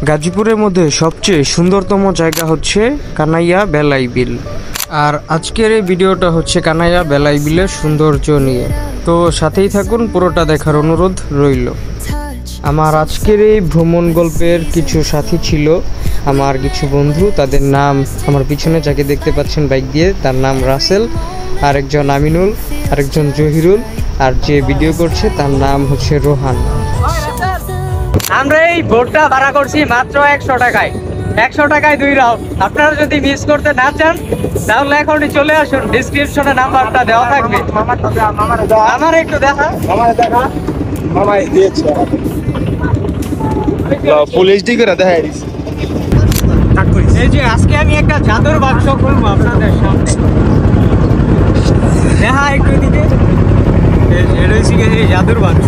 গাজীপুরের মধ্যে সবচেয়ে সুন্দরতম জায়গা হচ্ছে কানাইয়া বেলাই বিল। আর আজকের এই ভিডিওটা হচ্ছে কানাইয়া বেলাই বিলের সৌন্দর্য নিয়ে, তো সাথেই থাকুন, পুরোটা দেখার অনুরোধ রইল। আমার আজকের এই ভ্রমণ গল্পের কিছু সাথী ছিল, আমার কিছু বন্ধু, তাদের নাম আমার পিছনে যাকে দেখতে পাচ্ছেন বাইক দিয়ে, তার নাম রাসেল, আরেকজন আমিনুল, আরেকজন জহিরুল, আর যে ভিডিও করছে তার নাম হচ্ছে রোহান। আমরা এই বোটটা ভাড়া করছি মাত্র 100 টাকায়। 100 টাকায় 2 রাউন্ড। আপনারা যদি মিস করতে না চান তাহলে এখনই চলে আসুন, ডিসক্রিপশনে নাম্বারটা দেওয়া থাকবে। আমার একটু দেখা, মামাই দিয়েছে ফুল এইচডি করে দেখাই দিছি। এই যে আজকে আমি একটা জাদুর বাক্স খুলবো আপনাদের সামনে, দেখা একটু দিকে। এই জাদুর বাক্স,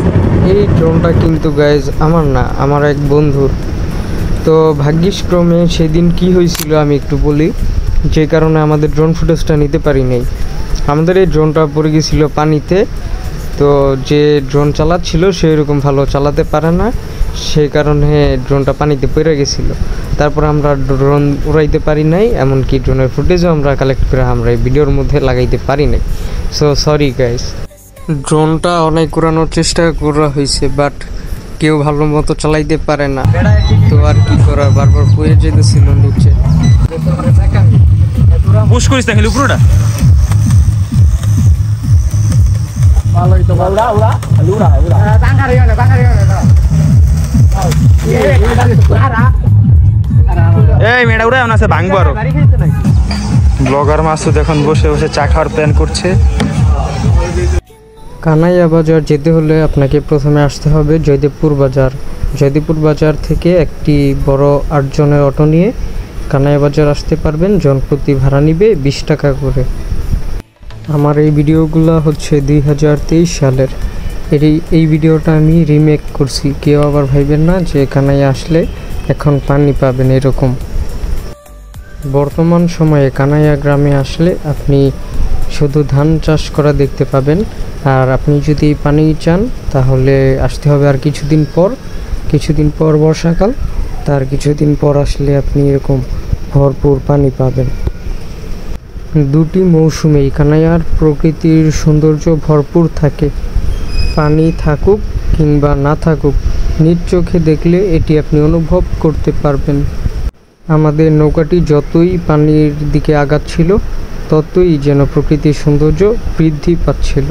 এই ড্রোনটা কিন্তু গাইজ আমার না, আমার এক বন্ধুর। তো ভাগ্যিসক্রমে সেদিন কি হয়েছিল আমি একটু বলি, যে কারণে আমাদের ড্রোন ফুটেজটা নিতে পারি নাই। আমাদের এই ড্রোনটা পড়ে গেছিলো পানিতে, তো যে ড্রোন চালাচ্ছিল সে এরকম ভালো চালাতে পারে না, সেই কারণে ড্রোনটা পানিতে পড়ে গেছিলো। তারপর আমরা ড্রোন উড়াইতে পারি নাই, এমনকি ড্রোনের ফুটেজও আমরা কালেক্ট করে আমরা এই ভিডিওর মধ্যে লাগাইতে পারি নাই। So sorry guys. ড্রোনটা অনেক উড়ানোর চেষ্টা করা হয়েছে, বাট কেউ ভালো মতো চালাইতে পারে না, তো আর কি করার, বারবার পড়ে যেতেছিল নিচে। পুশ করিস না, খালি উপরটা ভালোই তো উড়া উড়া উড়া উড়া বাঙ্গারিও না এই মেডা উড়া না, আছে ভাঙবো আরো। ব্লগার মাসুদ এখন বসে বসে চা খাওয়ার প্ল্যান করছে। কানাইয়া বাজার যেতে হলে আপনাকে প্রথমে আসতে হবে জয়দেবপুর বাজার। জয়দেবপুর বাজার থেকে একটি বড় 8 জনের অটো নিয়ে কানাইয়া বাজার আসতে পারবেন। জনপ্রতি ভাড়া নিবে 20 টাকা করে। আমার এই ভিডিওগুলো হচ্ছে 2023 সালের। এই ভিডিওটা আমি রিমেক করছি, কেউ আবার ভাইবেন না যে কানাইয়া আসলে এখন পানি পাবেন এরকম। বর্তমান সময়ে কানাইয়া গ্রামে আসলে আপনি শুধু ধান চাষ করা দেখতে পাবেন। আর আপনি যদি পানি চান তাহলে আসতে হবে আর কিছুদিন পর বর্ষাকাল, তার কিছুদিন পর আসলে আপনি এরকম ভরপুর পানি পাবেন। দুটি মৌসুমেই কানাইয়ার প্রকৃতির সৌন্দর্য ভরপুর থাকে। পানি থাকুক কিংবা না থাকুক, নিজ চোখে দেখলে এটি আপনি অনুভব করতে পারবেন। আমাদের নৌকাটি যতই পানির দিকে আগাচ্ছিল ততই যেন প্রকৃতির সৌন্দর্য বৃদ্ধি পাচ্ছিল।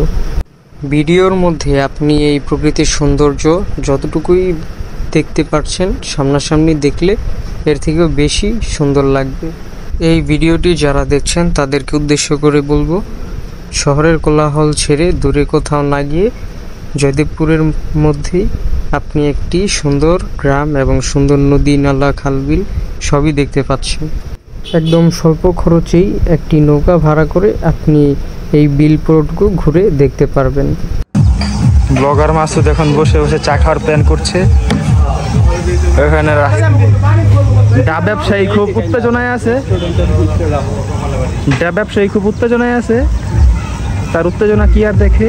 ভিডিওর মধ্যে আপনি এই প্রকৃতির সৌন্দর্য যতটুকুই দেখতে পাচ্ছেন, সামনাসামনি দেখলে এর থেকেও বেশি সুন্দর লাগবে। এই ভিডিওটি যারা দেখছেন তাদেরকে উদ্দেশ্য করে বলবো, শহরের কোলাহল ছেড়ে দূরে কোথাও না গিয়ে জয়দেবপুরের মধ্যেই আপনি একটি সুন্দর গ্রাম এবং সুন্দর নদী, নালা, খালবিল সবই দেখতে পাচ্ছেন। একদম স্বল্প খরচেই একটি নৌকা ভাড়া করে আপনি এই বিল পুরোটুকু ঘুরে দেখতে পারবেন। ব্লগার মাসুদ এখন বসে বসে চা খাওয়ার প্ল্যান করছে। এখানে ডাব ব্যবসায়ী খুব উত্তেজনায় আছে। তার উত্তেজনা কি আর দেখে।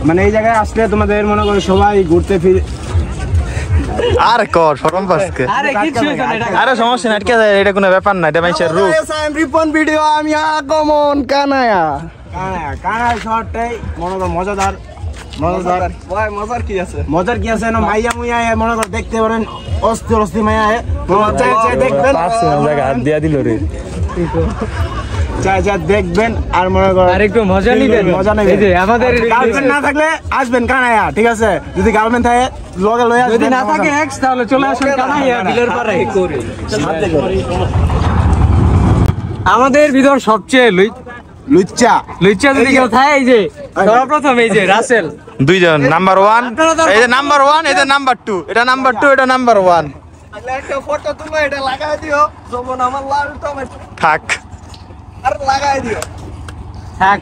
মানে এই জায়গায় আসলে তোমাদের মনে করো সবাই ঘুরতে ফিরে আর কর শরম পাসকে। আরে সমস্যা না, এটা কোনো ব্যাপার না, এটা মানুষের রূপ। রিপন ভিডিও আমি আগমন কানাইয়া শহরটাই মনে করো মজাদার। মজার কি আছে না, মাইয়া মুইয়া মনে করো দেখতে পারেন, অস্থি মাইয়া দেখবেন, দিয়া দিল রে দেখবেন আর মনে করেন আরেকটু মজা নেবেন। আমাদের গার্লফ্রেন্ড না থাকলে আসবেন কানাইয়া, ঠিক আছে? যদি গার্লফ্রেন্ড থাকে লগে লয়ে আসবেন, যদি না থাকে এক্স তাহলে চলে আসুন কানাইয়া বিলের পাড়ে। আমাদের ভিতর সবচেয়ে লুচ্চা যদি কেউ থাকে, এই যে সর্বপ্রথম এই যে রাসেল, দুইজন নাম্বার 1, এই যে নাম্বার 1, এই যে নাম্বার 2, এটা নাম্বার 2, এটা নাম্বার 1। একটা ফটো তুলো, এটা লাগাই দিও, যখন আমার লাল টমেটো থাক আর লাগাই দিও। থাক।